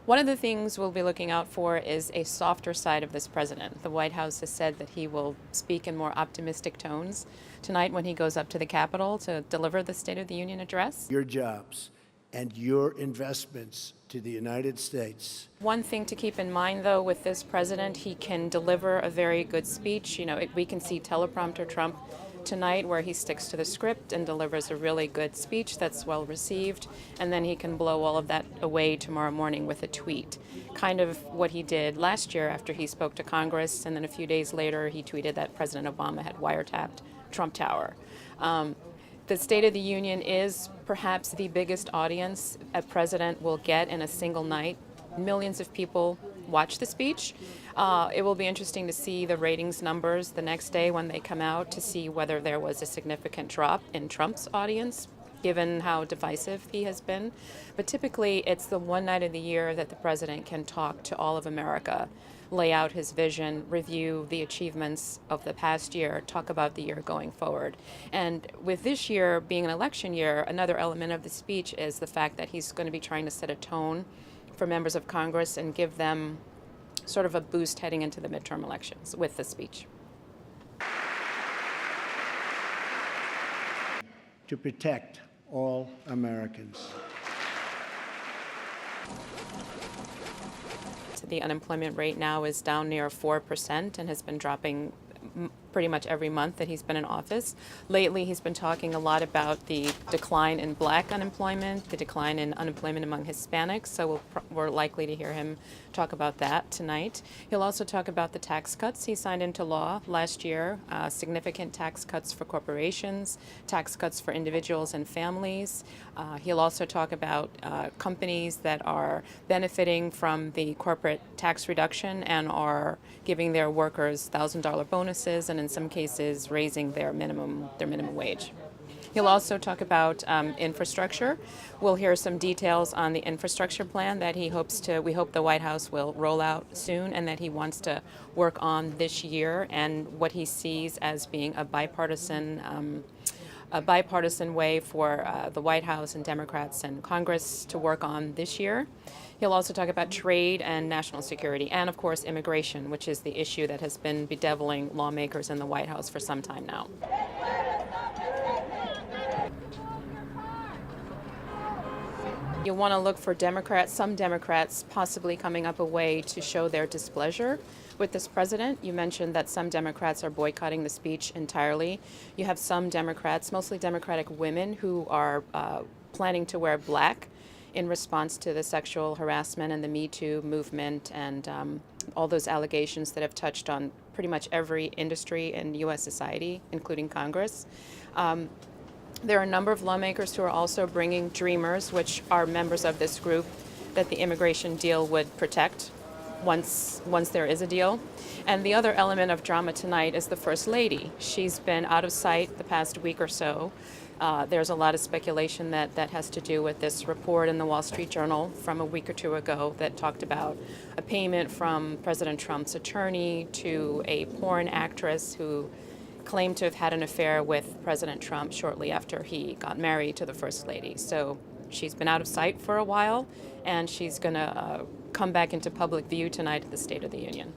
One of the things we'll be looking out for is a softer side of this president. The White House has said that he will speak in more optimistic tones tonight when he goes up to the Capitol to deliver the State of the Union address. Your jobs and your investments to the United States. One thing to keep in mind, though, with this president, he can deliver a very good speech. We can see teleprompter Trump tonight where he sticks to the script and delivers a really good speech that's well received, and then he can blow all of that away tomorrow morning with a tweet. Kind of what he did last year after he spoke to Congress, and then a few days later he tweeted that President Obama had wiretapped Trump Tower. The State of the Union is perhaps the biggest audience a president will get in a single night. Millions of people watch the speech. It will be interesting to see the ratings numbers the next day when they come out to see whether there was a significant drop in Trump's audience, given how divisive he has been. But typically, it's the one night of the year that the president can talk to all of America, lay out his vision, review the achievements of the past year, talk about the year going forward. And with this year being an election year, another element of the speech is the fact that he's going to be trying to set a tone for members of Congress and give them sort of a boost heading into the midterm elections with the speech. To protect all Americans. The unemployment rate now is down near 4% and has been dropping pretty much every month that he's been in office. Lately, he's been talking a lot about the decline in black unemployment, the decline in unemployment among Hispanics, so we're likely to hear him talk about that tonight. He'll also talk about the tax cuts he signed into law last year, significant tax cuts for corporations, tax cuts for individuals and families. He'll also talk about companies that are benefiting from the corporate tax reduction and are giving their workers $1,000 bonuses and in some cases raising their minimum wage. He'll also talk about infrastructure. We'll hear some details on the infrastructure plan that we hope the White House will roll out soon and that he wants to work on this year, and what he sees as being a bipartisan way for the White House and Democrats and Congress to work on this year. He'll also talk about trade and national security and, of course, immigration, which is the issue that has been bedeviling lawmakers in the White House for some time now. You want to look for some Democrats possibly coming up a way to show their displeasure with this president. You mentioned that some Democrats are boycotting the speech entirely. You have some Democrats, mostly Democratic women, who are planning to wear black in response to the sexual harassment and the Me Too movement and all those allegations that have touched on pretty much every industry in U.S. society, including Congress. There are a number of lawmakers who are also bringing Dreamers, which are members of this group that the immigration deal would protect once there is a deal. And the other element of drama tonight is the First Lady. She's been out of sight the past week or so. There's a lot of speculation that has to do with this report in the Wall Street Journal from a week or two ago that talked about a payment from President Trump's attorney to a porn actress who claimed to have had an affair with President Trump shortly after he got married to the First Lady. So she's been out of sight for a while, and she's going to come back into public view tonight at the State of the Union.